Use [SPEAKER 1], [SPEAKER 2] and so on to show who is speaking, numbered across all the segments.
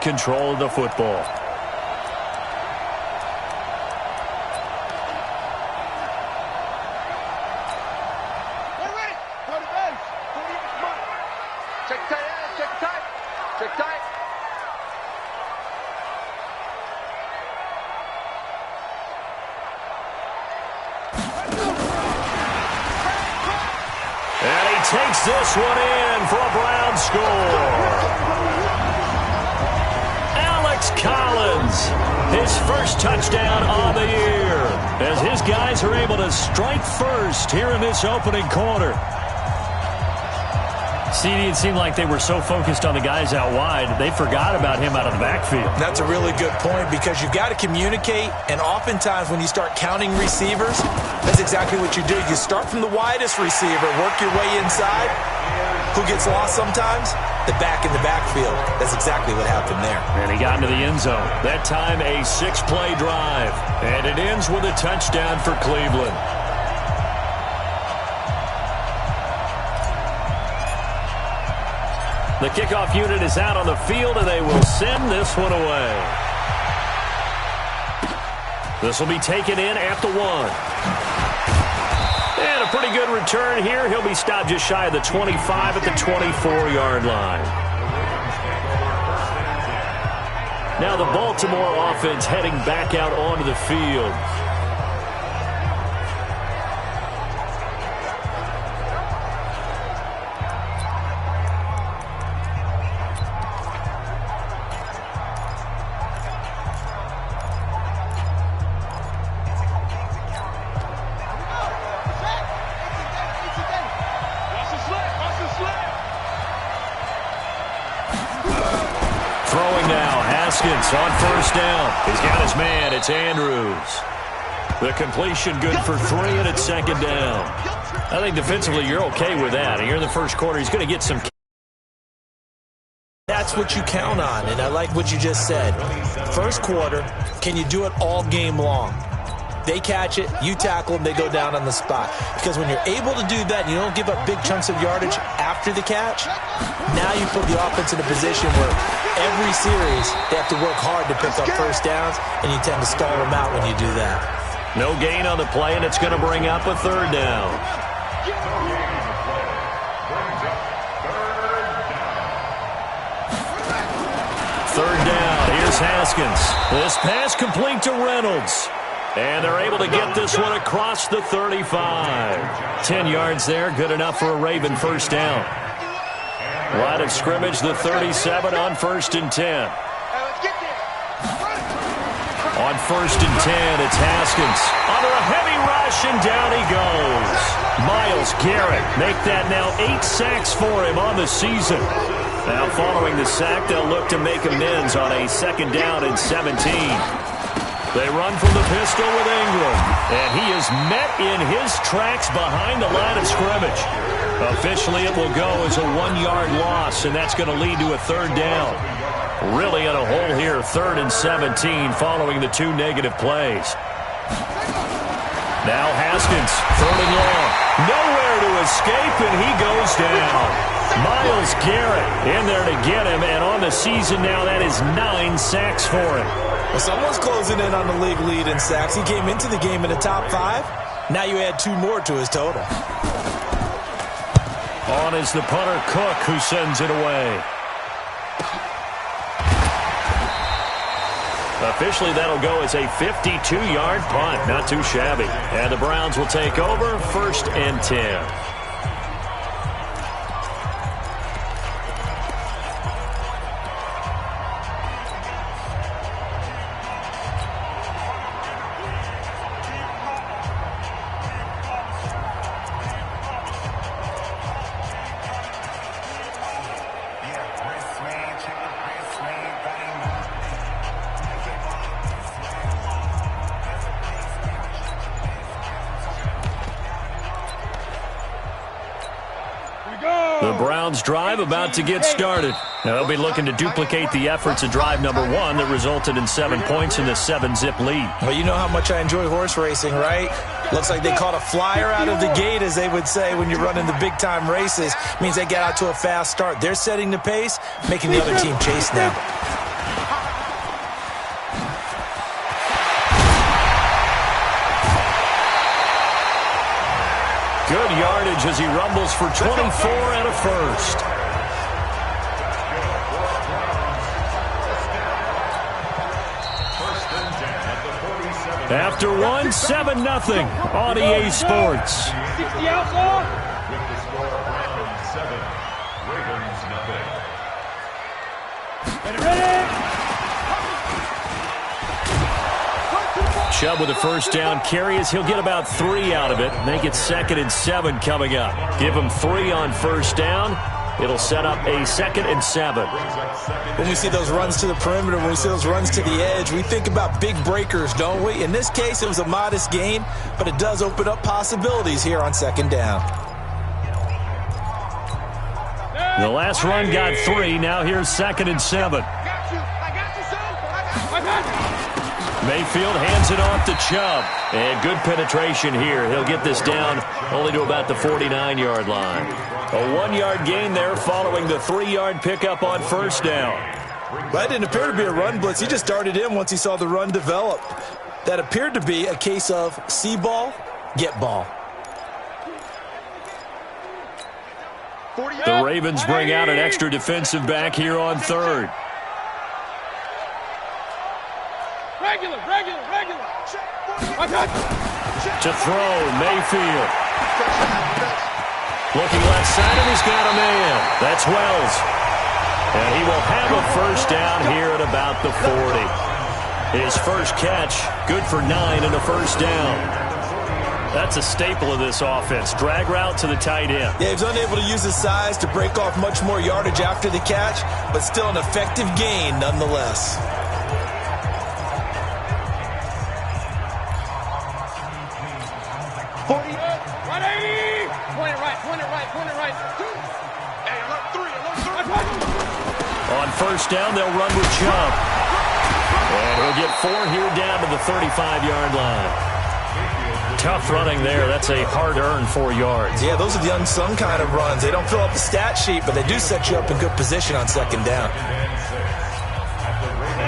[SPEAKER 1] control of the football. And he takes this one in for a Brown score. Collins, his first touchdown on the year, as his guys are able to strike first here in this opening quarter.
[SPEAKER 2] CD, it seemed like they were so focused on the guys out wide, they forgot about him out of the backfield.
[SPEAKER 3] That's a really good point, because you've got to communicate, and oftentimes when you start counting receivers, that's exactly what you do. You start from the widest receiver, work your way inside. Who gets lost sometimes? The back in the backfield. That's exactly what happened there.
[SPEAKER 1] And he got into the end zone. That time a 6-play drive. And it ends with a touchdown for Cleveland. The kickoff unit is out on the field, and they will send this one away. This will be taken in at the 1. And a pretty good return here. He'll be stopped just shy of the 25 at the 24-yard line. Now the Baltimore offense heading back out onto the field. On first down, he's got his man. It's Andrews. The completion good for 3, and it's second down. I think defensively you're okay with that. Here in the first quarter, he's going to get some.
[SPEAKER 3] That's what you count on, and I like what you just said. First quarter, can you do it all game long? They catch it, you tackle them, they go down on the spot. Because when you're able to do that, and you don't give up big chunks of yardage after the catch, now you put the offense in a position where every series they have to work hard to pick up first downs, and you tend to stall them out when you do that.
[SPEAKER 1] No gain on the play, and it's going to bring up a third down. Third down, here's Haskins. This pass complete to Reynolds. And they're able to get this one across the 35. 10 yards there, good enough for a Raven first down. Line of scrimmage, the 37 on 1st and 10. On 1st and 10, it's Haskins. Under a heavy rush, and down he goes. Myles Garrett make that now 8 sacks for him on the season. Now following the sack, they'll look to make amends on a 2nd down and 17. They run from the pistol with Ingram, and he is met in his tracks behind the line of scrimmage. Officially, it will go as a 1-yard loss, and that's going to lead to a third down. Really in a hole here, 3rd and 17, following the 2 negative plays. Now Haskins, 3rd and long. Nowhere to escape, and he goes down. Myles Garrett in there to get him, and on the season now, that is 9 sacks for him.
[SPEAKER 3] Well, someone's closing in on the league lead in sacks. He came into the game in the top 5. Now you add 2 more to his total.
[SPEAKER 1] On is the punter, Cook, who sends it away. Officially, that'll go as a 52-yard punt. Not too shabby. And the Browns will take over 1st and 10. The Browns drive about to get started. They'll be looking to duplicate the efforts of drive number 1 that resulted in 7 points in the 7-zip lead.
[SPEAKER 3] Well, you know how much I enjoy horse racing, right? Looks like they caught a flyer out of the gate, as they would say when you're running the big-time races. Means they get out to a fast start. They're setting the pace, making the other team chase now.
[SPEAKER 1] yardage as he rumbles for 24 and a first. After one, 7-0 on EA Sports.
[SPEAKER 4] 60 outlaw.
[SPEAKER 5] With the score around 7, Ravens nothing.
[SPEAKER 4] Ready?
[SPEAKER 1] Chubb with a first down carry as he'll get about 3 out of it. Make it 2nd and 7 coming up. Give him 3 on first down. It'll set up a 2nd and 7.
[SPEAKER 3] When we see those runs to the perimeter, when we see those runs to the edge, we think about big breakers, don't we? In this case, it was a modest gain, but it does open up possibilities here on 2nd down.
[SPEAKER 1] The last run got 3. Now here's 2nd and 7. Mayfield hands it off to Chubb. And good penetration here. He'll get this down only to about the 49-yard line. A 1-yard gain there following the 3-yard pickup on first down.
[SPEAKER 3] That didn't appear to be a run blitz. He just darted in once he saw the run develop. That appeared to be a case of see ball, get ball.
[SPEAKER 1] The Ravens bring out an extra defensive back here on 3rd.
[SPEAKER 4] Regular.
[SPEAKER 1] To throw, Mayfield. Looking left side, and he's got a man. That's Wells. And he will have a first down here at about the 40. His first catch, good for 9 and a first down. That's a staple of this offense. Drag route to the tight end.
[SPEAKER 3] Yeah, he was unable to use his size to break off much more yardage after the catch, but still an effective gain nonetheless.
[SPEAKER 1] On first down, they'll run with Chubb. And he'll get 4 here down to the 35-yard line. Tough running there. That's a hard-earned 4 yards.
[SPEAKER 3] Yeah, those are the unsung kind of runs. They don't fill up the stat sheet, but they do set you up in good position on 2nd down.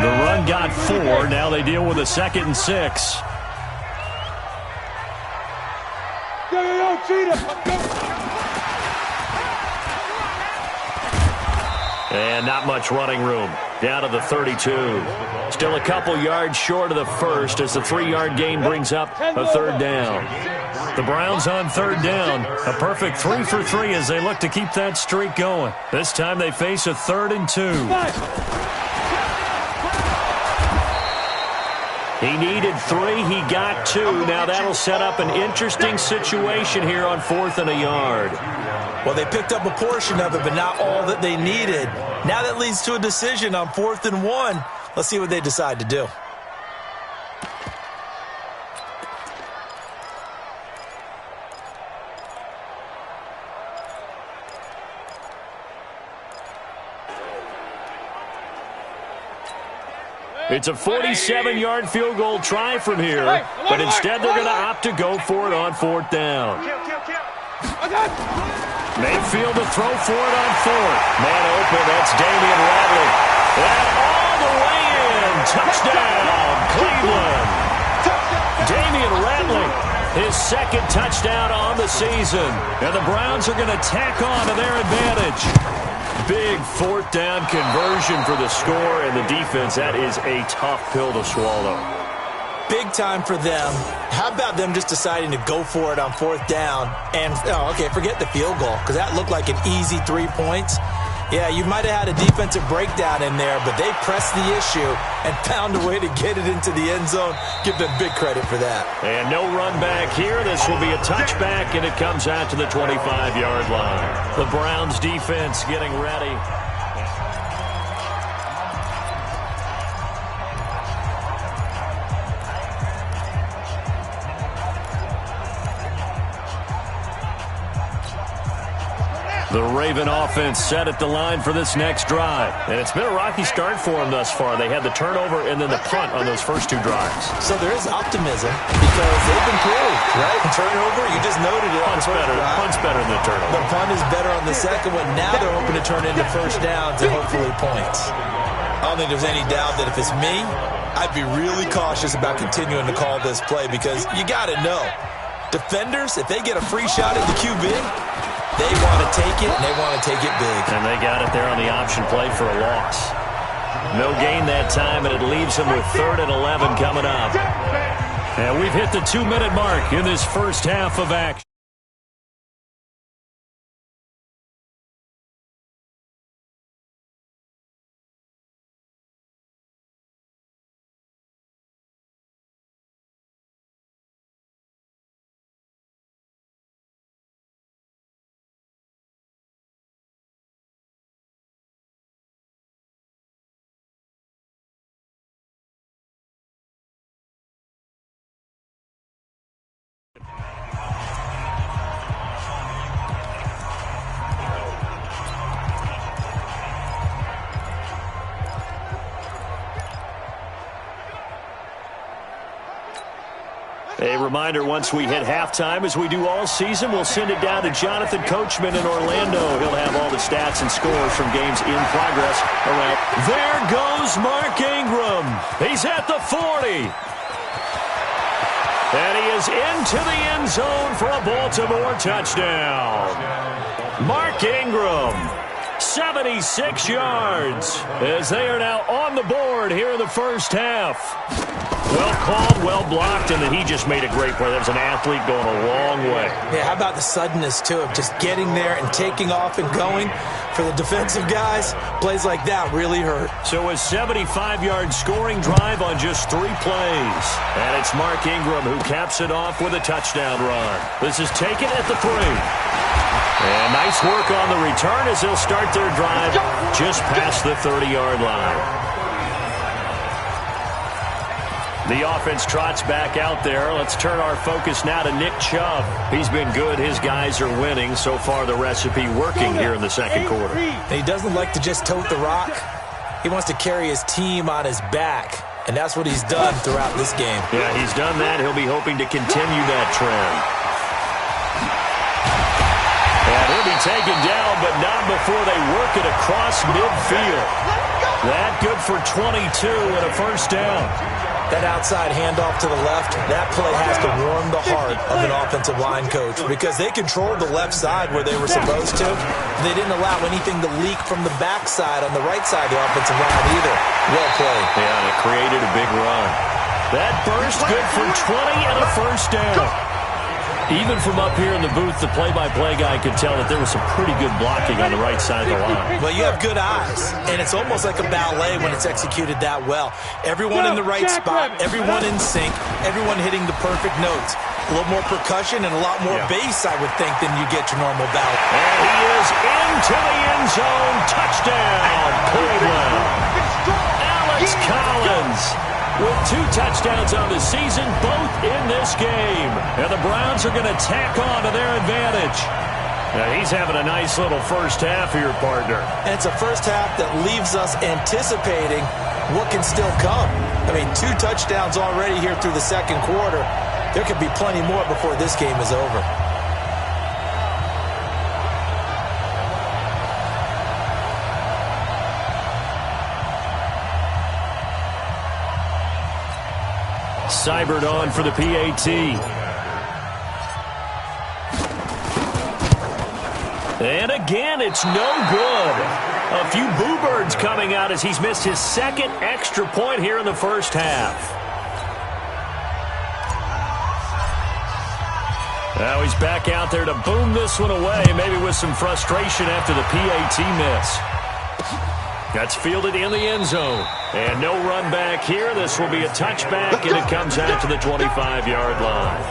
[SPEAKER 1] The run got 4. Now they deal with a 2nd and 6. And not much running room. Down to the 32. Still a couple yards short of the first as the 3-yard gain brings up a 3rd down. The Browns on 3rd down. A perfect 3 for 3 as they look to keep that streak going. This time they face a 3rd and 2. He needed 3. He got 2. Now that'll set up an interesting situation here on 4th and a yard.
[SPEAKER 3] Well, they picked up a portion of it, but not all that they needed. Now that leads to a decision on 4th and 1. Let's see what they decide to do.
[SPEAKER 1] It's a 47-yard field goal try from here, but instead they're going to opt to go for it on 4th down. Mayfield to throw for it on 4th. Man open, that's Damian Radley. And all the way in. Touchdown, Cleveland. Damian Radley, his 2nd touchdown on the season. And the Browns are going to tack on to their advantage. Big 4th down conversion for the score, and the defense, that is a tough pill to swallow.
[SPEAKER 3] Big time for them. How about them just deciding to go for it on 4th down? And, forget the field goal, because that looked like an easy 3 points. Yeah, you might have had a defensive breakdown in there, but they pressed the issue and found a way to get it into the end zone. Give them big credit for that.
[SPEAKER 1] And no run back here. This will be a touchback, and it comes out to the 25-yard line. The Browns defense getting ready. The Raven offense set at the line for this next drive. And it's been a rocky start for them thus far. They had the turnover and then the punt on those first 2 drives.
[SPEAKER 3] So there is optimism because they've improved, right? Turnover, you just noted it.
[SPEAKER 1] Punt's better than the turnover.
[SPEAKER 3] The punt is better on the second one. Now they're hoping to turn into first downs and hopefully points. I don't think there's any doubt that if it's me, I'd be really cautious about continuing to call this play because you got to know. Defenders, if they get a free shot at the QB, they want to take it, and they want to take it big.
[SPEAKER 2] And they got it there on the option play for a loss. No gain that time, and it leaves them with 3rd and 11 coming up. And we've hit the 2-minute mark in this first half of action. A reminder, once we hit halftime, as we do all season, we'll send it down to Jonathan Coachman in Orlando. He'll have all the stats and scores from games in progress around. There goes Mark Ingram. He's at the 40. And he is into the end zone for a Baltimore touchdown. Mark Ingram, 76 yards, as they are now on the board here in the first half. Well called, well blocked, and then he just made a great play. That was an athlete going a long way.
[SPEAKER 3] Yeah, how about the suddenness, too, of just getting there and taking off and going? For the defensive guys, plays like that really hurt.
[SPEAKER 2] So a 75-yard scoring drive on just 3 plays. And it's Mark Ingram who caps it off with a touchdown run. This is taken at the 3. And nice work on the return as they'll start their drive just past the 30-yard line. The offense trots back out there. Let's turn our focus now to Nick Chubb. He's been good. His guys are winning. So far, the recipe working here in the second quarter.
[SPEAKER 3] He doesn't like to just tote the rock. He wants to carry his team on his back, and that's what he's done throughout this game.
[SPEAKER 2] Yeah, he's done that. He'll be hoping to continue that trend. And he'll be taken down, but not before they work it across midfield. That good for 22 and a first down.
[SPEAKER 3] That outside handoff to the left, that play has to warm the heart of an offensive line coach because they controlled the left side where they were supposed to. They didn't allow anything to leak from the backside on the right side of the offensive line either. Well played.
[SPEAKER 2] Yeah, and it created a big run. That burst good for 20 and a first down. Even from up here in the booth, the play-by-play guy could tell that there was some pretty good blocking on the right side of the line.
[SPEAKER 3] Well, you have good eyes, and it's almost like a ballet when it's executed that well. Everyone in the right spot, everyone in sync, everyone hitting the perfect notes. A little more percussion and a lot more bass, I would think, than you get your normal bout.
[SPEAKER 2] And he is into the end zone. Touchdown, Cleveland. Alex Collins with 2 touchdowns on the season, both in this game. And the Browns are going to tack on to their advantage. Now, he's having a nice little first half here, partner.
[SPEAKER 3] And it's a first half that leaves us anticipating what can still come. I mean, 2 touchdowns already here through the second quarter. There could be plenty more before this game is over.
[SPEAKER 2] Seibert on for the PAT. And again, it's no good. A few boo birds coming out as he's missed his 2nd extra point here in the first half. Now he's back out there to boom this one away, maybe with some frustration after the PAT miss. That's fielded in the end zone. And no run back here. This will be a touchback, and it comes out to the 25-yard line.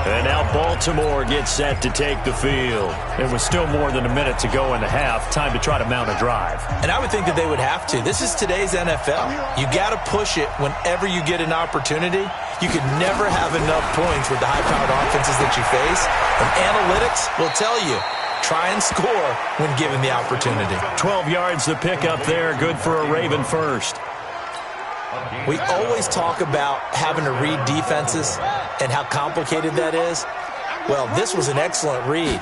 [SPEAKER 2] And now Baltimore gets set to take the field. It was still more than a minute to go in the half. Time to try to mount a drive.
[SPEAKER 3] And I would think that they would have to. This is today's NFL. You got to push it whenever you get an opportunity. You could never have enough points with the high-powered offenses that you face. And analytics will tell you, try and score when given the opportunity.
[SPEAKER 2] 12 yards to pick up there. Good for a Raven first.
[SPEAKER 3] We always talk about having to read defenses and how complicated that is. Well, this was an excellent read.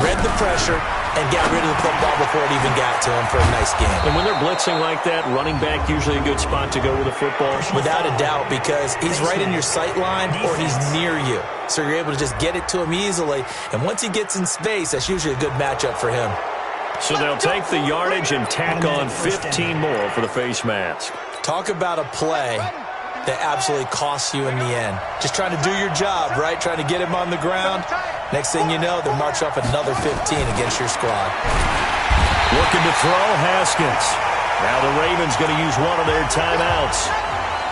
[SPEAKER 3] Read the pressure, and got rid of the football before it even got to him for a nice game.
[SPEAKER 2] And when they're blitzing like that, running back usually a good spot to go with the football?
[SPEAKER 3] Without a doubt, because he's right in your sight line or he's near you. So you're able to just get it to him easily. And once he gets in space, that's usually a good matchup for him.
[SPEAKER 2] So they'll take the yardage and tack on 15 more for the face mask.
[SPEAKER 3] Talk about a play that absolutely costs you in the end. Just trying to do your job, right? Trying to get him on the ground. Next thing you know, they'll march off another 15 against your squad.
[SPEAKER 2] Looking to throw, Haskins. Now the Ravens going to use one of their timeouts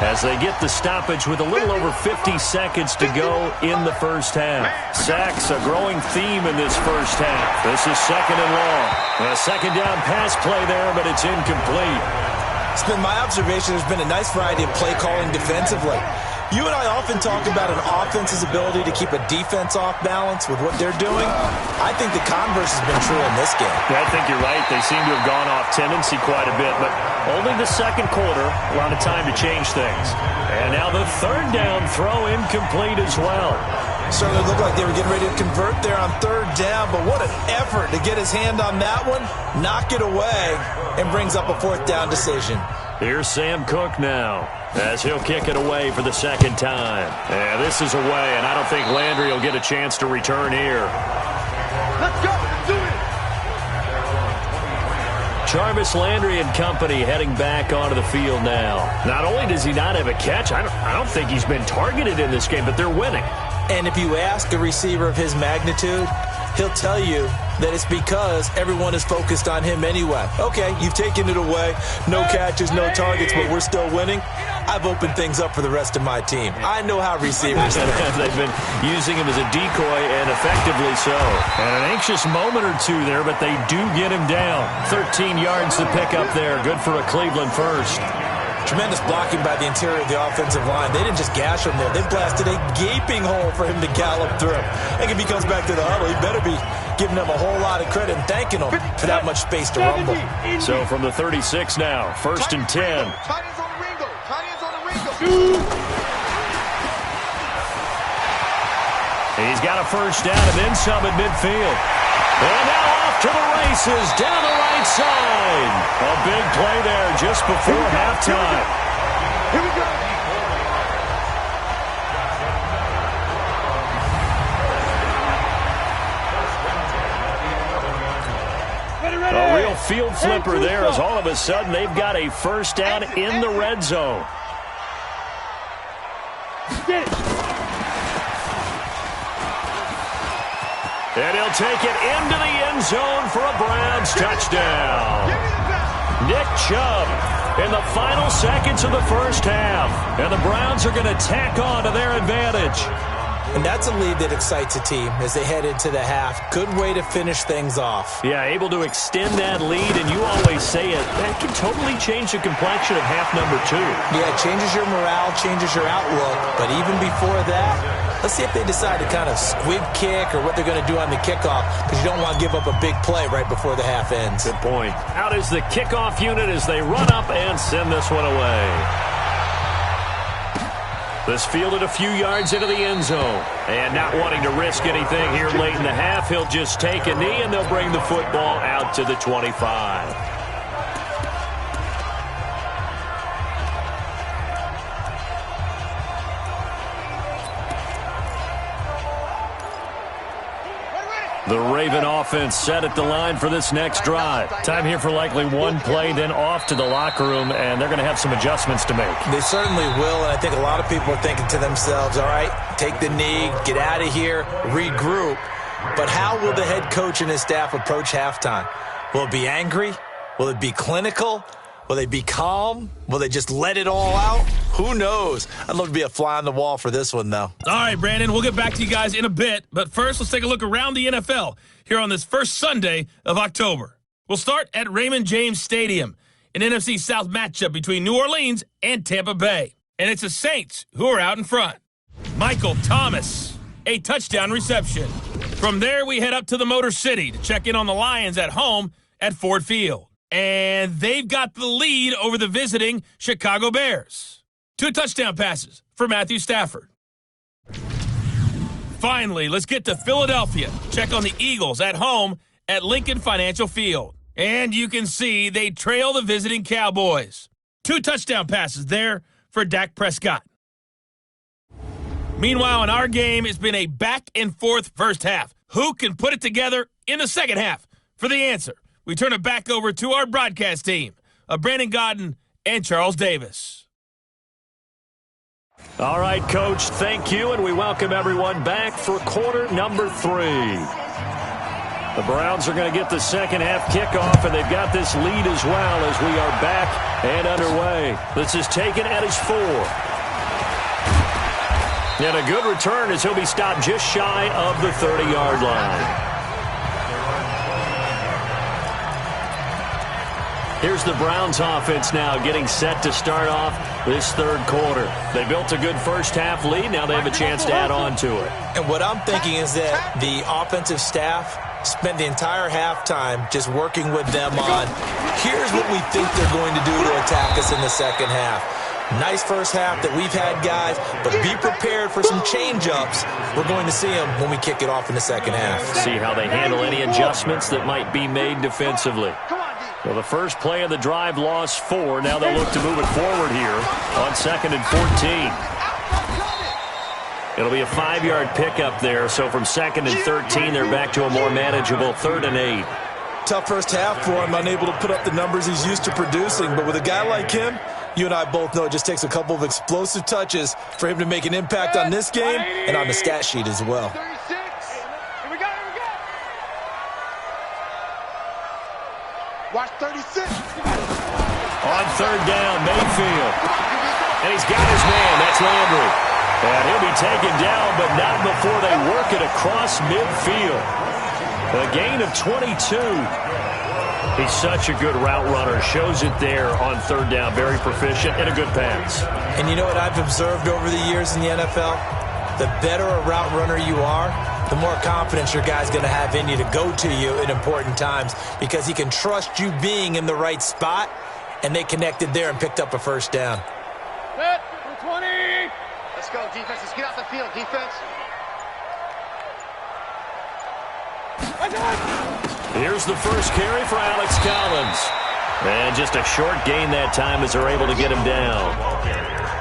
[SPEAKER 2] as they get the stoppage with a little over 50 seconds to go in the first half. Sacks, a growing theme in this first half. This is second and long. A second down pass play there, but it's incomplete.
[SPEAKER 3] It's been my observation there's been a nice variety of play calling defensively. You and I often talk about an offense's ability to keep a defense off balance with what they're doing. I think the converse has been true in this game.
[SPEAKER 2] Yeah, I think you're right. They seem to have gone off tendency quite a bit, but only the second quarter, a lot of time to change things. And now the third down throw incomplete as well.
[SPEAKER 3] Certainly looked like they were getting ready to convert there on third down, but what an effort to get his hand on that one, knock it away, and brings up a fourth down decision.
[SPEAKER 2] Here's Sam Cook now as he'll kick it away for the second time. Yeah, this is away, and I don't think Landry will get a chance to return here.
[SPEAKER 4] Let's go. Let's do it.
[SPEAKER 2] Jarvis Landry and company heading back onto the field now. Not only does he not have a catch, I don't think he's been targeted in this game, but they're winning.
[SPEAKER 3] And if you ask a receiver of his magnitude, he'll tell you that it's because everyone is focused on him anyway. Okay, you've taken it away. No catches, no targets, but we're still winning. I've opened things up for the rest of my team. I know how receivers think.
[SPEAKER 2] They've been using him as a decoy, and effectively so. And an anxious moment or two there, but they do get him down. 13 yards to pick up there. Good for a Cleveland first.
[SPEAKER 3] Tremendous blocking by the interior of the offensive line. They didn't just gash him there. They blasted a gaping hole for him to gallop through. I think if he comes back to the huddle, he better be giving them a whole lot of credit and thanking them for that much space to rumble.
[SPEAKER 2] So from the 36 now, first and 10.
[SPEAKER 4] Tight ends on the Ringo. Tight ends on the Ringo.
[SPEAKER 2] He's got a first down and then some at midfield. And now off to the races down the right side. A big play there just before halftime.
[SPEAKER 4] Here we go.
[SPEAKER 2] A real field flipper there as all of a sudden they've got a first down in the red zone.
[SPEAKER 4] Get it.
[SPEAKER 2] And he'll take it into the end zone for a Browns touchdown. Nick Chubb in the final seconds of the first half. And the Browns are going to tack on to their advantage.
[SPEAKER 3] And that's a lead that excites a team as they head into the half. Good way to finish things off.
[SPEAKER 2] Yeah, able to extend that lead, and you always say it, that can totally change the complexion of half number 2.
[SPEAKER 3] Yeah, it changes your morale, changes your outlook. But even before that, let's see if they decide to kind of squib kick or what they're going to do on the kickoff, because you don't want to give up a big play right before the half ends.
[SPEAKER 2] Good point. Out is the kickoff unit as they run up and send this one away. This fielded a few yards into the end zone. And not wanting to risk anything here late in the half, he'll just take a knee and they'll bring the football out to the 25. The Raven offense set at the line for this next drive. Time here for likely one play, then off to the locker room, and they're going to have some adjustments to make.
[SPEAKER 3] They certainly will, and I think a lot of people are thinking to themselves, all right, take the knee, get out of here, regroup. But how will the head coach and his staff approach halftime? Will it be angry? Will it be clinical? Will they be calm? Will they just let it all out? Who knows? I'd love to be a fly on the wall for this one, though.
[SPEAKER 6] All right, Brandon, we'll get back to you guys in a bit. But first, let's take a look around the NFL here on this first Sunday of October. We'll start at Raymond James Stadium, an NFC South matchup between New Orleans and Tampa Bay. And it's the Saints who are out in front. Michael Thomas, a touchdown reception. From there, we head up to the Motor City to check in on the Lions at home at Ford Field. And they've got the lead over the visiting Chicago Bears. 2 touchdown passes for Matthew Stafford. Finally, let's get to Philadelphia. Check on the Eagles at home at Lincoln Financial Field. And you can see they trail the visiting Cowboys. 2 touchdown passes there for Dak Prescott. Meanwhile, in our game, it's been a back-and-forth first half. Who can put it together in the second half? For the answer, we turn it back over to our broadcast team of Brandon Godden and Charles Davis.
[SPEAKER 2] All right, Coach, thank you, and we welcome everyone back for quarter number 3. The Browns are going to get the second half kickoff, and they've got this lead as well as we are back and underway. This is taken at his 4. And a good return as he'll be stopped just shy of the 30-yard line. Here's the Browns offense now getting set to start off this third quarter. They built a good first half lead. Now they have a chance to add on to it.
[SPEAKER 3] And what I'm thinking is that the offensive staff spent the entire halftime just working with them on, here's what we think they're going to do to attack us in the second half. Nice first half that we've had, guys, but be prepared for some change-ups. We're going to see them when we kick it off in the second half.
[SPEAKER 2] See how they handle any adjustments that might be made defensively. Well, the first play of the drive lost 4. Now they'll look to move it forward here on 2nd and 14. It'll be a 5-yard pickup there. So from 2nd and 13, they're back to a more manageable 3rd and 8.
[SPEAKER 3] Tough first half for him, unable to put up the numbers he's used to producing. But with a guy like him, you and I both know it just takes a couple of explosive touches for him to make an impact on this game and on the stat sheet as well.
[SPEAKER 4] Watch 36.
[SPEAKER 2] On 3rd down, Mayfield. And he's got his man. That's Landry. And he'll be taken down, but not before they work it across midfield. A gain of 22. He's such a good route runner. Shows it there on 3rd down. Very proficient and a good pass.
[SPEAKER 3] And you know what I've observed over the years in the NFL? The better a route runner you are, the more confidence your guy's going to have in you to go to you in important times because he can trust you being in the right spot, and they connected there and picked up a first down.
[SPEAKER 4] Set, 20. Let's go, defense. Let's get out the field, defense.
[SPEAKER 2] Here's the first carry for Alex Collins. And just a short gain that time as they're able to get him down.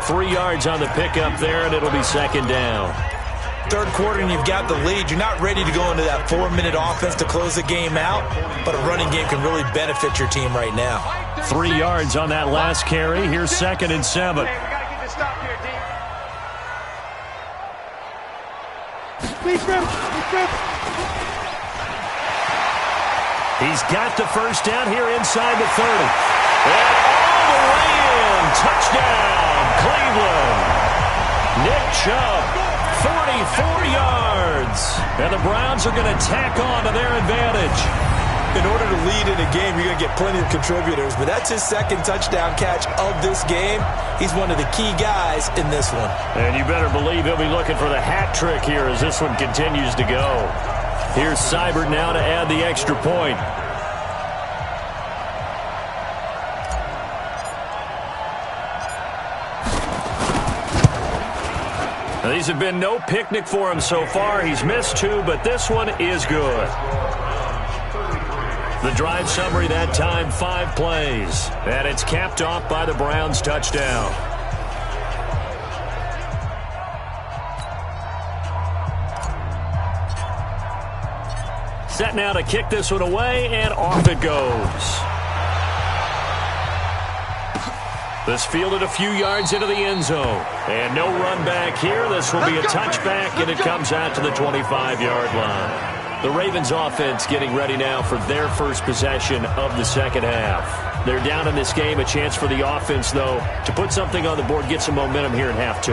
[SPEAKER 2] 3 yards on the pickup there, and it'll be 2nd down.
[SPEAKER 3] Third quarter and you've got the lead. You're not ready to go into that 4-minute offense to close the game out, but a running game can really benefit your team right now.
[SPEAKER 2] 3 yards on that last carry. Here's 2nd and 7.
[SPEAKER 4] We got to get this stop here, D.
[SPEAKER 2] He's got the first down here inside the 30. And all the way in. Touchdown, Cleveland. Nick Chubb, 44 yards. And the Browns are going to tack on to their advantage.
[SPEAKER 3] In order to lead in a game, you're going to get plenty of contributors, but that's his 2nd touchdown catch of this game. He's one of the key guys in this one.
[SPEAKER 2] And you better believe he'll be looking for the hat trick here as this one continues to go. Here's Seibert now to add the extra point. Now, these have been no picnic for him so far. He's missed 2, but this one is good. The drive summary that time, 5 plays. And it's capped off by the Browns' touchdown. Set now to kick this one away, and off it goes. This fielded a few yards into the end zone. And no run back here. This will be a touchback, and it comes out to the 25-yard line. The Ravens offense getting ready now for their first possession of the second half. They're down in this game. A chance for the offense, though, to put something on the board, get some momentum here in half 2.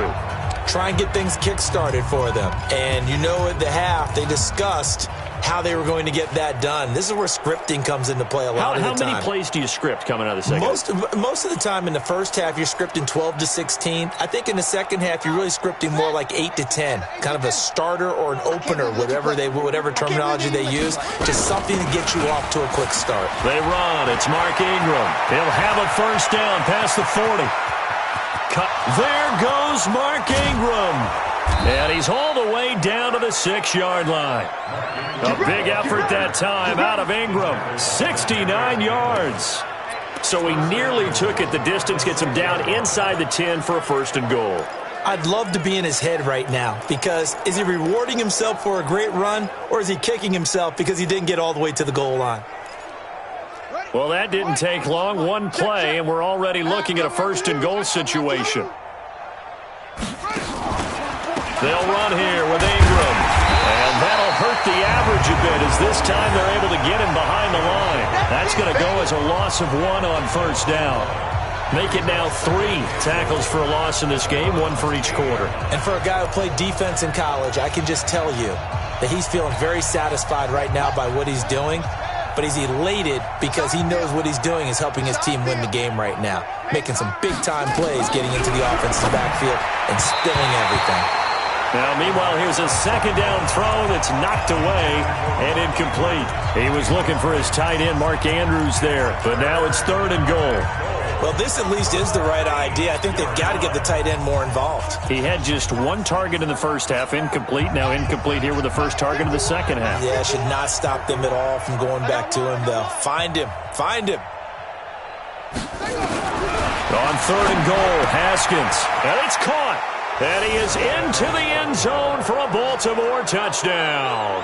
[SPEAKER 3] Try and get things kick-started for them. And you know at the half, they discussed how they were going to get that done. This is where scripting comes into play a lot of the time.
[SPEAKER 2] How many plays do you script coming out of the second half?
[SPEAKER 3] Most of the time in the first half, you're scripting 12 to 16. I think in the second half, you're really scripting more like 8 to 10. Kind of a starter or an opener, whatever terminology they use. Just something to get you off to a quick start.
[SPEAKER 2] They run. It's Mark Ingram. He'll have a first down past the 40. There goes Mark Ingram. And he's hauled away down to the 6-yard line. A big effort that time out of Ingram. 69 yards. So he nearly took it. The distance gets him down inside the 10 for a 1st and goal.
[SPEAKER 3] I'd love to be in his head right now because is he rewarding himself for a great run or is he kicking himself because he didn't get all the way to the goal line?
[SPEAKER 2] Well, that didn't take long. One play, and we're already looking at a 1st and goal situation. They'll run here with Ingram. And that'll hurt the average a bit as this time they're able to get him behind the line. That's going to go as a loss of 1 on 1st down. Make it now 3 tackles for a loss in this game, 1 for each quarter.
[SPEAKER 3] And for a guy who played defense in college, I can just tell you that he's feeling very satisfied right now by what he's doing. But he's elated because he knows what he's doing is helping his team win the game right now. Making some big-time plays, getting into the offensive backfield, and spilling everything.
[SPEAKER 2] Now, meanwhile, here's a 2nd down throw that's knocked away and incomplete. He was looking for his tight end, Mark Andrews, there. But now it's 3rd and goal.
[SPEAKER 3] Well, this at least is the right idea. I think they've got to get the tight end more involved.
[SPEAKER 2] He had just 1 target in the 1st half, incomplete. Now incomplete here with the 1st target of the 2nd half.
[SPEAKER 3] Yeah, should not stop them at all from going back to him, though. Find him. Find him.
[SPEAKER 2] On 3rd and goal, Haskins. And it's caught. And he is into the end zone for a Baltimore touchdown.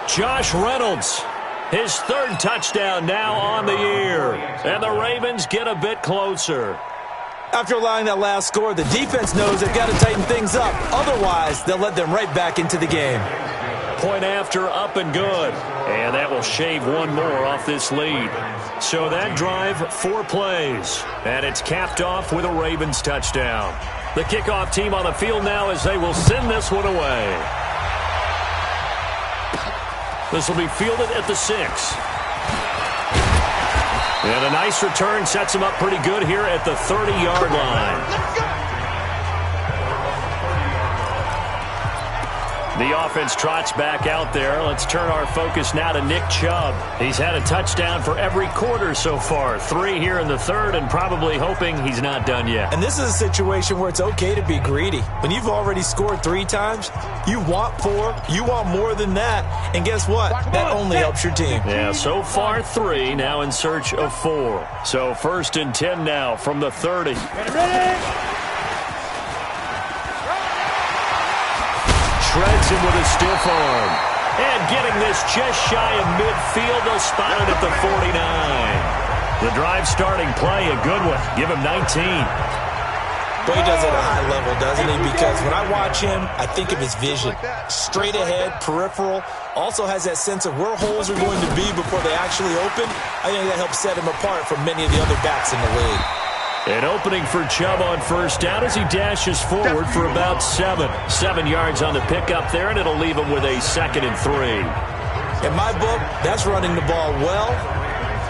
[SPEAKER 2] Josh Reynolds. His 3rd touchdown now on the year. And the Ravens get a bit closer.
[SPEAKER 3] After allowing that last score, the defense knows they've got to tighten things up. Otherwise, they'll let them right back into the game.
[SPEAKER 2] Point after, up and good. And that will shave 1 more off this lead. So that drive, 4 plays. And it's capped off with a Ravens touchdown. The kickoff team on the field now as they will send this one away. This will be fielded at the 6. And a nice return sets him up pretty good here at the 30-yard line. The offense trots back out there. Let's turn our focus now to Nick Chubb. He's had a touchdown for every quarter so far. 3 here in the 3rd and probably hoping he's not done yet.
[SPEAKER 3] And this is a situation where it's okay to be greedy. When you've already scored 3 times, you want 4, you want more than that. And guess what? That only helps your team.
[SPEAKER 2] Yeah, so far 3, now in search of 4. So 1st and 10 now from the 30. Shreds him with a stiff arm. And getting this just shy of midfield, they'll spot it at the 49. The drive starting play, a good one. Give him 19.
[SPEAKER 3] But he does it at a high level, doesn't he? Because when I watch him, I think of his vision. Straight ahead, peripheral. Also has that sense of where holes are going to be before they actually open. I think that helps set him apart from many of the other backs in the league.
[SPEAKER 2] An opening for Chubb on 1st down as he dashes forward for about 7. 7 yards on the pickup there, and it'll leave him with a 2nd and 3.
[SPEAKER 3] In my book, that's running the ball well,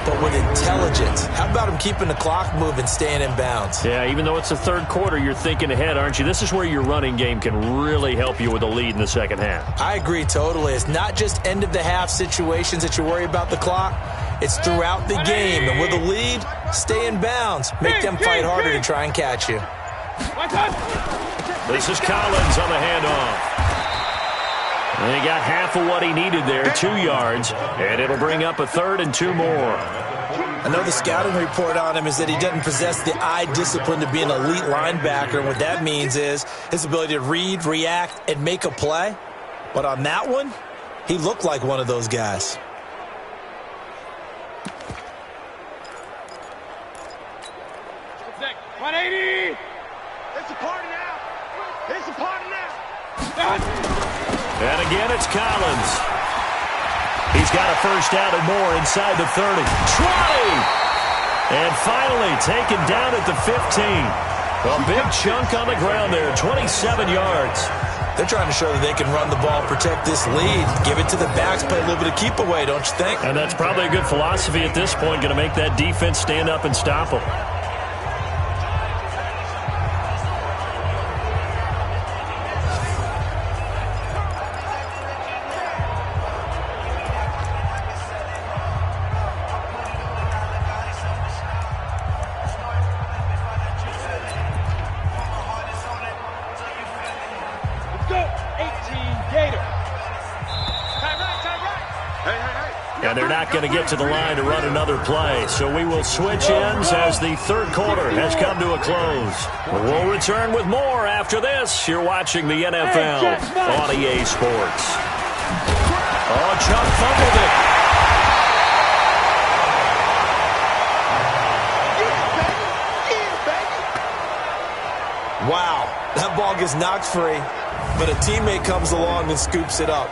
[SPEAKER 3] but with intelligence. How about him keeping the clock moving, staying in bounds?
[SPEAKER 2] Yeah, even though it's the 3rd quarter, you're thinking ahead, aren't you? This is where your running game can really help you with a lead in the 2nd half.
[SPEAKER 3] I agree totally. It's not just end-of-the-half situations that you worry about the clock. It's throughout the game. And with a lead, stay in bounds. Make them fight harder to try and catch you.
[SPEAKER 2] This is Collins on the handoff. And he got half of what he needed there, 2 yards. And it'll bring up a 3rd and 2 more.
[SPEAKER 3] I know the scouting report on him is that he doesn't possess the eye discipline to be an elite linebacker. And what that means is his ability to read, react, and make a play. But on that one, he looked like one of those guys.
[SPEAKER 4] It's a party now. It's a party now.
[SPEAKER 2] And again, it's Collins. He's got a 1st down and more inside the 30. 20! And finally taken down at the 15. A big chunk on the ground there, 27 yards.
[SPEAKER 3] They're trying to show that they can run the ball, protect this lead, give it to the backs, play a little bit of keep away, don't you think?
[SPEAKER 2] And that's probably a good philosophy at this point, going to make that defense stand up and stop them. And they're not going to get to the line to run another play. So we will switch ends as the third quarter has come to a close. We'll return with more after this. You're watching the NFL on EA Sports. Oh, Chubb fumbled it.
[SPEAKER 3] Wow, that ball gets knocked free, but a teammate comes along and scoops it up.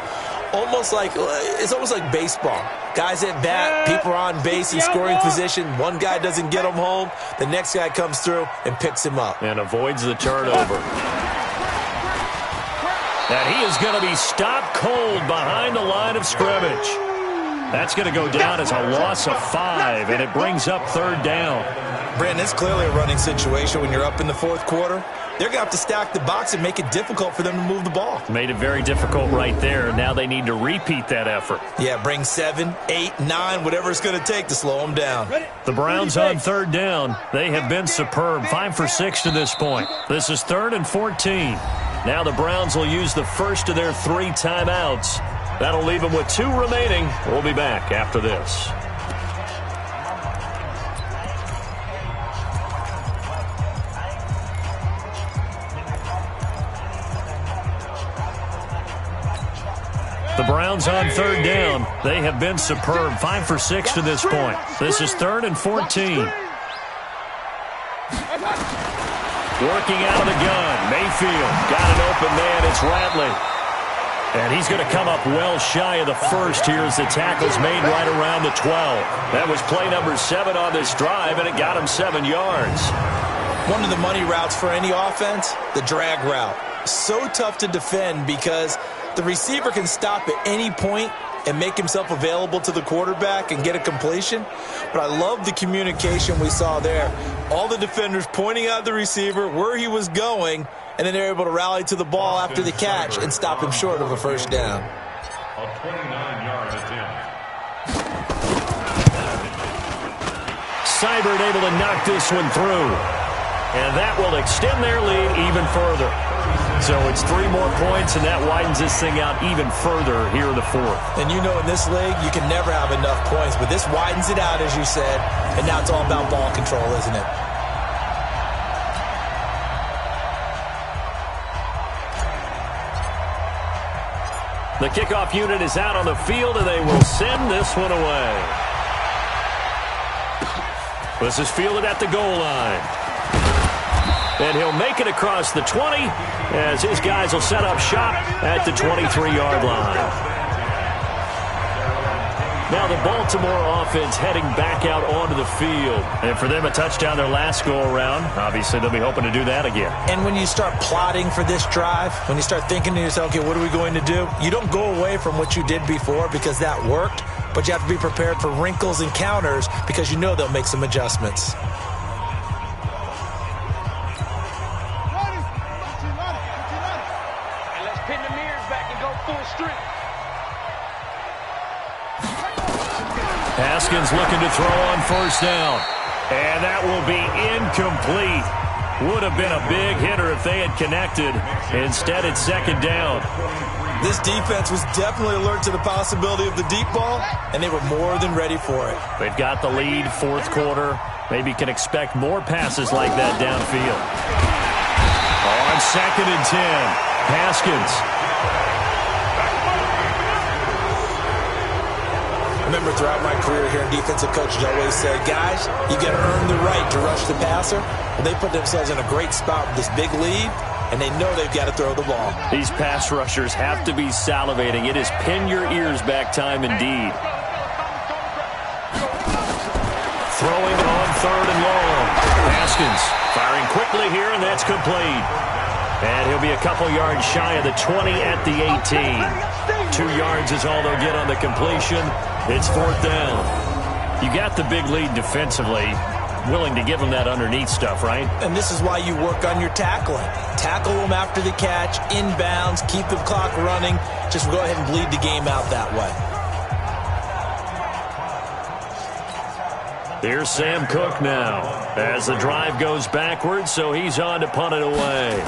[SPEAKER 3] It's almost like baseball. Guys at bat, people are on base in scoring position. One guy doesn't get him home. The next guy comes through and picks him up.
[SPEAKER 2] And avoids the turnover. And he is going to be stopped cold behind the line of scrimmage. That's going to go down as a loss of 5, and it brings up third down.
[SPEAKER 3] Brandon, it's clearly a running situation when you're up in the fourth quarter. They're going to have to stack the box and make it difficult for them to move the ball.
[SPEAKER 2] Made it very difficult right there. Now they need to repeat that effort.
[SPEAKER 3] Yeah, bring 7, 8, 9, whatever it's going to take to slow them down.
[SPEAKER 2] The Browns on third down. They have been superb. 5 for 6 to this point. This is 3rd and 14. Now the Browns will use the first of their 3 timeouts. That'll leave them with 2 remaining. We'll be back after this. The Browns on third down. They have been superb. 5 for 6 to this point. This is 3rd and 14. Working out of the gun. Mayfield got an open man. It's Ratley. And he's going to come up well shy of the first here as the tackle's made right around the 12. That was play number 7 on this drive, and it got him 7 yards.
[SPEAKER 3] One of the money routes for any offense, the drag route. So tough to defend because the receiver can stop at any point and make himself available to the quarterback and get a completion. But I love the communication we saw there. All the defenders pointing out the receiver, where he was going, and then they're able to rally to the ball after the catch and stop him short of a first down.
[SPEAKER 5] A 29-yard attempt.
[SPEAKER 2] Seibert able to knock this one through. And that will extend their lead even further. So it's 3 more points, and that widens this thing out even further here in the 4th.
[SPEAKER 3] And you know in this league, you can never have enough points, but this widens it out, as you said, and now it's all about ball control, isn't it?
[SPEAKER 2] The kickoff unit is out on the field, and they will send this one away. This is fielded at the goal line. And he'll make it across the 20 as his guys will set up shop at the 23-yard line. Now the Baltimore offense heading back out onto the field. And for them, a touchdown their last go-around. Obviously, they'll be hoping to do that again.
[SPEAKER 3] And when you start plotting for this drive, when you start thinking to yourself, okay, what are we going to do? You don't go away from what you did before because that worked, but you have to be prepared for wrinkles and counters because you know they'll make some adjustments.
[SPEAKER 2] Haskins looking to throw on first down. And that will be incomplete. Would have been a big hitter if they had connected. Instead, it's second down.
[SPEAKER 3] This defense was definitely alert to the possibility of the deep ball, and they were more than ready for it.
[SPEAKER 2] They've got the lead, 4th quarter. Maybe can expect more passes like that downfield. On 2nd and 10, Haskins.
[SPEAKER 3] Remember, throughout my career here in defensive coaches, I always say, guys, you got to earn the right to rush the passer. Well, they put themselves in a great spot with this big lead, and they know they've got to throw the ball.
[SPEAKER 2] These pass rushers have to be salivating. It is pin your ears back time indeed. Throwing on 3rd and long. Haskins firing quickly here, and that's complete. And he'll be a couple yards shy of the 20 at the 18. 2 yards is all they'll get on the completion. It's 4th down. You got the big lead defensively. Willing to give them that underneath stuff, right?
[SPEAKER 3] And this is why you work on your tackling. Tackle them after the catch, inbounds, keep the clock running. Just go ahead and bleed the game out that
[SPEAKER 2] way. Here's Sam Cook now as the drive goes backwards, so he's on to punt it away.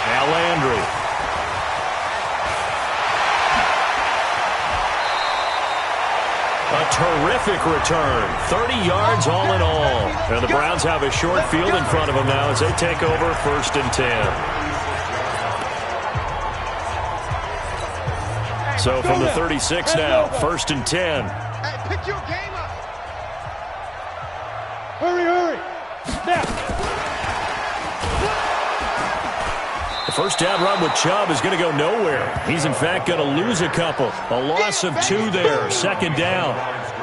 [SPEAKER 2] Now Landry
[SPEAKER 1] A terrific return. 30 yards all in all. And the Browns have a short field in front of them now as they take over 1st and 10. So from the 36 now, 1st and 10.
[SPEAKER 4] Hey, pick your game up.
[SPEAKER 7] Hurry. Snap.
[SPEAKER 1] The first down run with Chubb is going to go nowhere. He's, in fact, going to lose a couple. A loss of 2 there, 2nd down.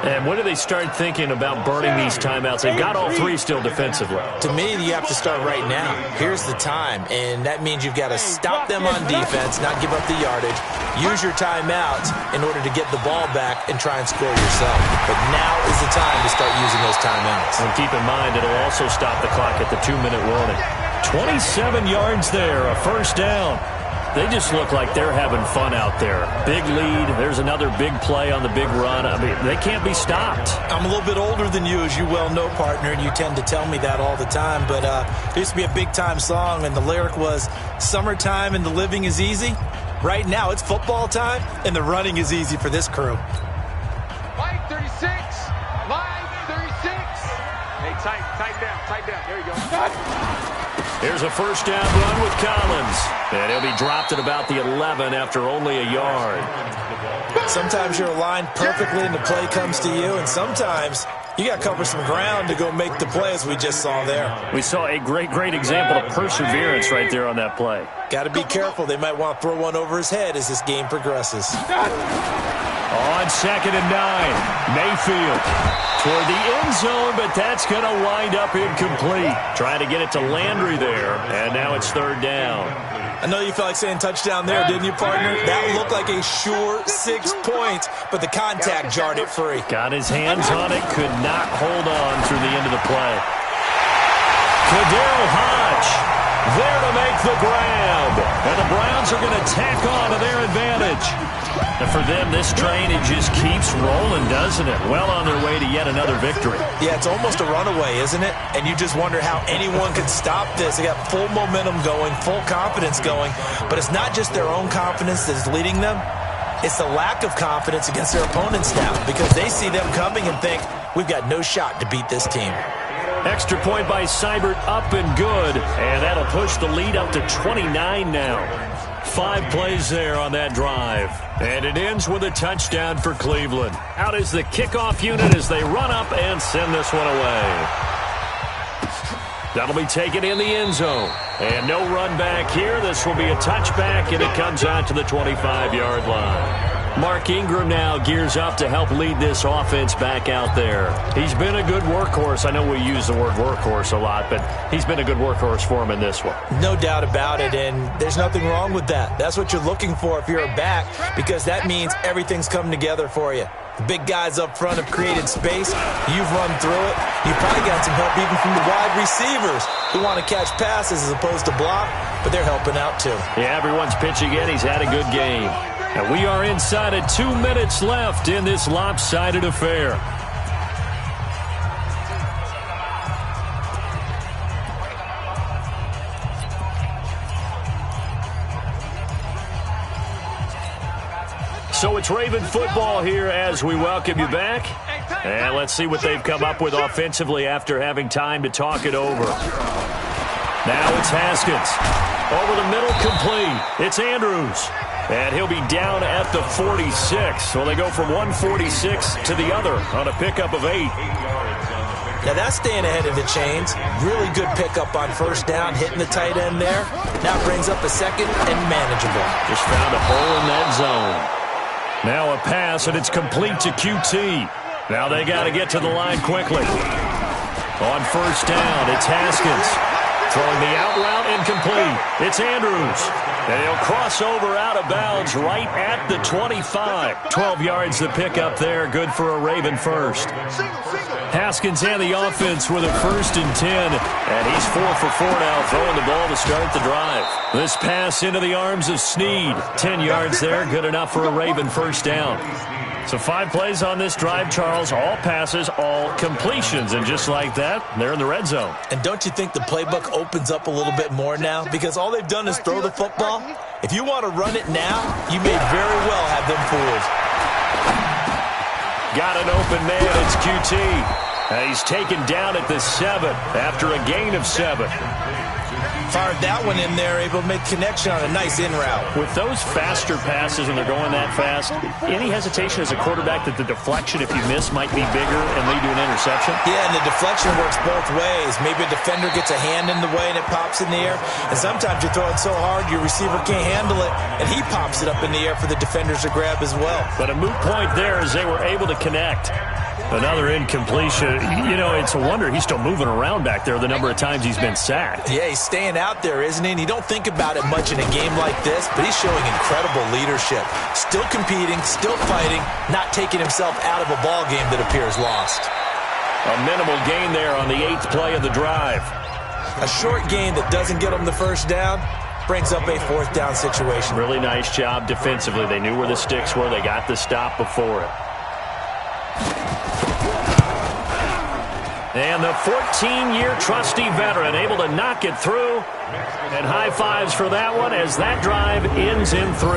[SPEAKER 1] And when do they start thinking about burning these timeouts? They've got all 3 still defensively.
[SPEAKER 3] To me, you have to start right now. Here's the time, and that means you've got to stop them on defense, not give up the yardage, use your timeouts in order to get the ball back and try and score yourself. But now is the time to start using those timeouts.
[SPEAKER 1] And keep in mind, it'll also stop the clock at the 2-minute warning. 27 yards there, a first down. They just look like they're having fun out there. Big lead. There's another big play on the big run. I mean, they can't be stopped.
[SPEAKER 3] I'm a little bit older than you, as you well know, partner, and you tend to tell me that all the time. But there used to be a big-time song, and the lyric was, "Summertime and the living is easy." Right now, it's football time, and the running is easy for this crew.
[SPEAKER 4] Line 36. Line 36. Hey, tight down. There you go.
[SPEAKER 1] Here's a first down run with Collins. And he'll be dropped at about the 11 after only a yard.
[SPEAKER 3] Sometimes you're aligned perfectly and the play comes to you, and sometimes you got to cover some ground to go make the play, as we just saw there.
[SPEAKER 1] We saw a great example of perseverance right there on that play.
[SPEAKER 3] Got to be careful. They might want to throw one over his head as this game progresses.
[SPEAKER 1] On 2nd and 9, Mayfield toward the end zone, but that's going to wind up incomplete. Trying to get it to Landry there, and now it's 3rd down.
[SPEAKER 3] I know you felt like saying touchdown there, didn't you, partner? That looked like a sure 6 points, but the contact jarred it free.
[SPEAKER 1] Got his hands on it, could not hold on through the end of the play. Kadarius Hodge there to make the grab, and the Browns are going to tack on to their advantage. And for them, this train, it just keeps rolling, doesn't it? Well on their way to yet another victory.
[SPEAKER 3] Yeah, it's almost a runaway, isn't it? And you just wonder how anyone could stop this. They got full momentum going, full confidence going. But it's not just their own confidence that's leading them. It's the lack of confidence against their opponents now, because they see them coming and think, we've got no shot to beat this team.
[SPEAKER 1] Extra point by Seibert, up and good. And that'll push the lead up to 29 now. 5 plays there on that drive. And it ends with a touchdown for Cleveland. Out is the kickoff unit as they run up and send this one away. That'll be taken in the end zone. And no run back here. This will be a touchback, and it comes out to the 25-yard line. Mark Ingram now gears up to help lead this offense back out there. He's been a good workhorse. I know we use the word workhorse a lot, but he's been a good workhorse for him in this one.
[SPEAKER 3] No doubt about it, and there's nothing wrong with that. That's what you're looking for if you're a back, because that means everything's coming together for you. The big guys up front have created space. You've run through it. You've probably got some help even from the wide receivers who want to catch passes as opposed to block, but they're helping out too.
[SPEAKER 1] Yeah, everyone's pitching in. He's had a good game. And we are inside of 2 minutes left in this lopsided affair. So it's Raven football here as we welcome you back. And let's see what they've come up with offensively after having time to talk it over. Now it's Haskins. Over the middle, complete. It's Andrews. And he'll be down at the 46. So they go from 146 to the other on a pickup of 8.
[SPEAKER 3] Now that's staying ahead of the chains. Really good pickup on first down, hitting the tight end there. Now brings up a second and manageable.
[SPEAKER 1] Just found a hole in that zone. Now a pass, and it's complete to QT. Now they got to get to the line quickly. On first down, it's Haskins. Throwing the out route, incomplete. It's Andrews. And he'll cross over out of bounds right at the 25. 12 yards to pick up there. Good for a Raven first. Haskins and the offense with a 1st and 10. And he's 4 for 4 now, throwing the ball to start the drive. This pass into the arms of Snead. 10 yards there. Good enough for a Raven first down. So 5 plays on this drive, Charles. All passes, all completions. And just like that, they're in the red zone.
[SPEAKER 3] And don't you think the playbook opens up a little bit more now? Because all they've done is throw the football. If you want to run it now, you may very well have them fooled.
[SPEAKER 2] Got an open man. It's QT. And he's taken down at the 7 after a gain of 7.
[SPEAKER 3] Fired that one in there, able to make connection on a nice in route.
[SPEAKER 2] With those faster passes and they're going that fast, any hesitation as a quarterback that the deflection, if you miss, might be bigger and lead to an interception?
[SPEAKER 3] Yeah, and the deflection works both ways. Maybe a defender gets a hand in the way and it pops in the air. And sometimes you throw it so hard your receiver can't handle it, and he pops it up in the air for the defenders to grab as well.
[SPEAKER 2] But a moot point there as they were able to connect. Another incompletion. You know, it's a wonder he's still moving around back there the number of times he's been sacked.
[SPEAKER 3] Yeah, he's staying out there, isn't he? And you don't think about it much in a game like this, but he's showing incredible leadership. Still competing, still fighting, not taking himself out of a ball game that appears lost.
[SPEAKER 2] A minimal gain there on the 8th play of the drive.
[SPEAKER 3] A short gain that doesn't get him the first down brings up a 4th down situation.
[SPEAKER 2] Really nice job defensively. They knew where the sticks were. They got the stop before it. And the 14-year trusty veteran able to knock it through. And high fives for that one as that drive ends in 3.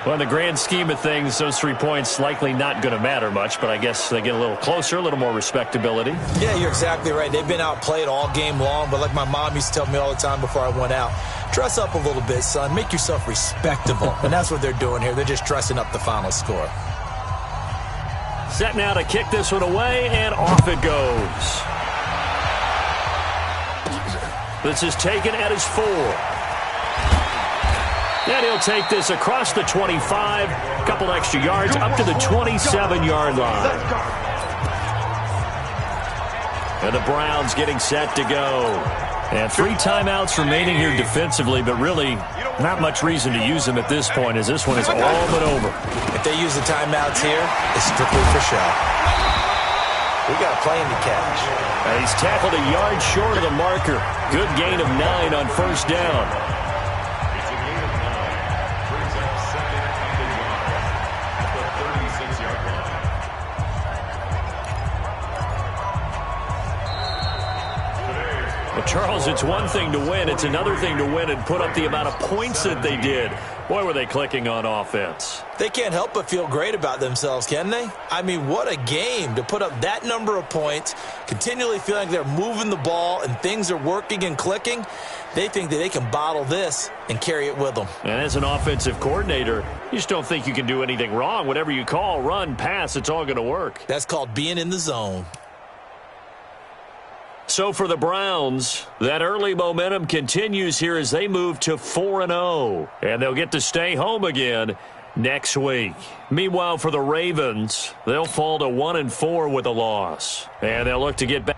[SPEAKER 2] Well, in the grand scheme of things, those 3 points likely not going to matter much, but I guess they get a little closer, a little more respectability.
[SPEAKER 3] Yeah, you're exactly right. They've been outplayed all game long, but like my mom used to tell me all the time before I went out, dress up a little bit, son. Make yourself respectable. And that's what they're doing here. They're just dressing up the final score.
[SPEAKER 2] Set now to kick this one away, and off it goes. This is taken at his 4. And he'll take this across the 25, a couple extra yards, up to the 27-yard line. And the Browns getting set to go. And 3 timeouts remaining here defensively, but really not much reason to use them at this point, as this one is all but over.
[SPEAKER 3] If they use the timeouts here, it's strictly for show. We got a plane to catch.
[SPEAKER 2] And he's tackled a yard short of the marker. Good gain of 9 on first down.
[SPEAKER 5] It's a gain of 9. Brings up 2nd and 1 at the 36-yard line.
[SPEAKER 2] Well, Charles, it's one thing to win. It's another thing to win and put up the amount of points that they did. Boy, were they clicking on offense.
[SPEAKER 3] They can't help but feel great about themselves, can they? I mean, what a game to put up that number of points, continually feeling like they're moving the ball and things are working and clicking. They think that they can bottle this and carry it with them.
[SPEAKER 2] And as an offensive coordinator, you just don't think you can do anything wrong. Whatever you call, run, pass, it's all going to work.
[SPEAKER 3] That's called being in the zone.
[SPEAKER 2] So for the Browns, that early momentum continues here as they move to 4-0. And they'll get to stay home again next week. Meanwhile, for the Ravens, they'll fall to 1-4 with a loss. And they'll look to get back.